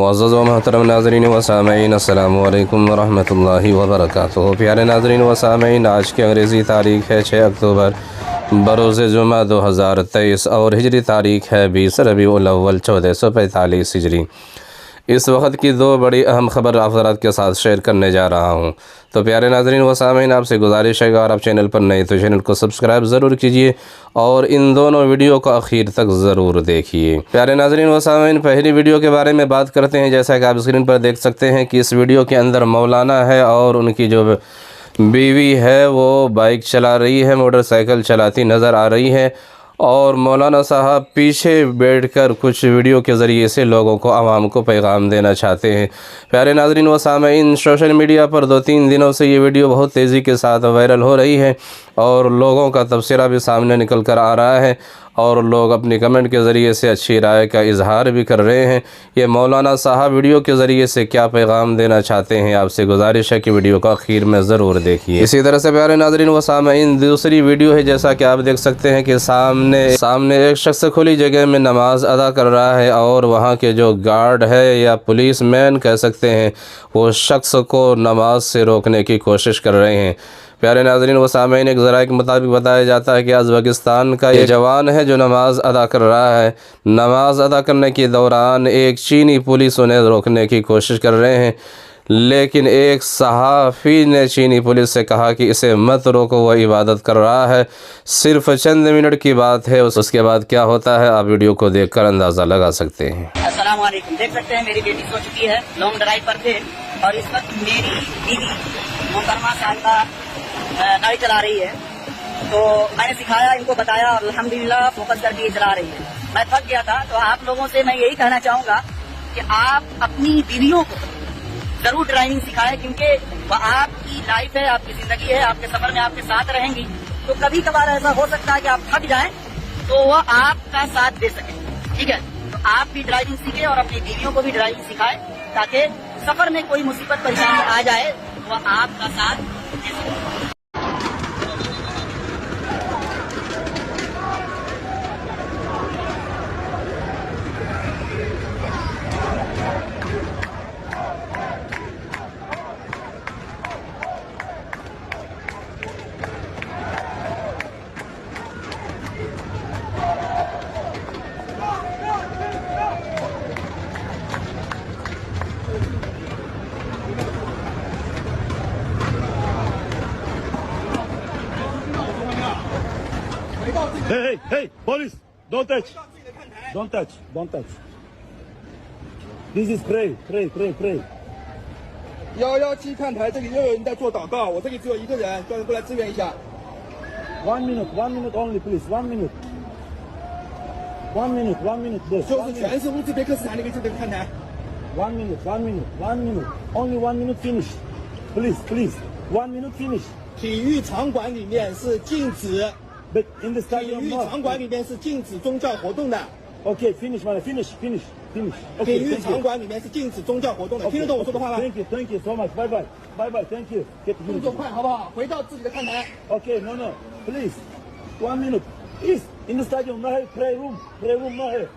मुअज़्ज़ज़ व मोहतरम नाज़रीन व सामईन, अस्सलामु अलैकुम व रहमतुल्लाहि व बरकातुहू। प्यारे नाज़रीन व सामईन, आज की अंग्रेज़ी तारीख़ है 6 अक्टूबर बरोज़ जुमा 2023 और हिजरी तारीख़ है 20 रबीउल अव्वल 1445 हिजरी। इस वक्त की दो बड़ी अहम ख़बर आप हज़रात के साथ शेयर करने जा रहा हूँ। तो प्यारे नाज़रीन व सामईन, आपसे गुजारिश है, अगर आप चैनल पर नए तो चैनल को सब्सक्राइब ज़रूर कीजिए और इन दोनों वीडियो को आखिर तक ज़रूर देखिए। प्यारे नाज़रीन व सामईन, पहली वीडियो के बारे में बात करते हैं। जैसा कि आप स्क्रीन पर देख सकते हैं कि इस वीडियो के अंदर मौलाना है और उनकी जो बीवी है वो बाइक चला रही है, मोटरसाइकिल चलाती नज़र आ रही है और मौलाना साहब पीछे बैठकर कुछ वीडियो के ज़रिए से लोगों को, आवाम को पैगाम देना चाहते हैं। प्यारे नाज़रीन व सामईन, सोशल मीडिया पर 2-3 दिनों से ये वीडियो बहुत तेज़ी के साथ वायरल हो रही है और लोगों का तबसरा भी सामने निकल कर आ रहा है और लोग अपनी कमेंट के ज़रिए से अच्छी राय का इजहार भी कर रहे हैं। ये मौलाना साहब वीडियो के ज़रिए से क्या पैगाम देना चाहते हैं, आपसे गुजारिश है कि वीडियो को आखिर में ज़रूर देखिए। इसी तरह से प्यारे नाज़रीन व सामईन, दूसरी वीडियो है। जैसा कि आप देख सकते हैं कि सामने एक शख्स खुली जगह में नमाज अदा कर रहा है और वहाँ के जो गार्ड है या पुलिस मैन कह सकते हैं, वो शख्स को नमाज से रोकने की कोशिश कर रहे हैं। प्यारे नाज़रीन व सामईन, एक ज़राए के मुताबिक बताया जाता है कि उज़्बेकिस्तान का ये जवान है जो नमाज़ अदा कर रहा है। नमाज़ अदा करने के दौरान एक चीनी पुलिस उन्हें रोकने की कोशिश कर रहे हैं, लेकिन एक सहाफ़ी ने चीनी पुलिस से कहा कि इसे मत रोको, वह इबादत कर रहा है। सिर्फ चंद मिनट की बात है, उसके बाद क्या होता है आप वीडियो को देखकर अंदाज़ा लगा सकते हैं। अस्सलाम वालेकुम। देख सकते हैं मेरी बेटी सो चुकी है, लॉन्ग ड्राइव पर थे और इस वक्त मेरी दीदी मोहतरमा साहिबा गाड़ी चला रही है। तो मैंने सिखाया, इनको बताया और अल्हम्दुलिल्लाह फोकस करके ये चला रही है। मैं थक गया था, तो आप लोगों से मैं यही कहना चाहूँगा कि आप अपनी बीवियों को जरूर ड्राइविंग सिखाएं, क्योंकि वह आपकी लाइफ है, आपकी जिंदगी है, आपके सफर में आपके साथ रहेंगी। तो कभी कभार ऐसा हो सकता है कि आप थक जाएं तो वह आपका साथ दे सके। ठीक है, तो आप भी ड्राइविंग सीखें और अपनी बीवियों को भी ड्राइविंग सिखाएं, ताकि सफर में कोई मुसीबत परेशानी आ जाए तो वह आपका साथ दे सके। Hey, police! Don't touch! Don't touch! This is pray! 117看台，这里又有人在做祷告，我这里只有一个人，叫人过来支援一下。1 minute only, please. 1 minute. 1 minute, boss. 就是全是乌兹别克斯坦那个这个看台。1 minute. Only 1 minute finish. Please. 1 minute finish. 体育场馆里面是禁止。 But in the 体 stadium, 育场馆里面是禁止宗教活动的。Okay, finish. 体 Okay, 育 thank 场 you. 馆里面是禁止宗教活动的， Okay, 听得懂我说的话吗？ Thank you so much. Bye bye. Thank you. Get 动作快，好不好？回到自己的看台。 Okay, no. Please. 1 minute. Please. In the stadium, no pray room. No.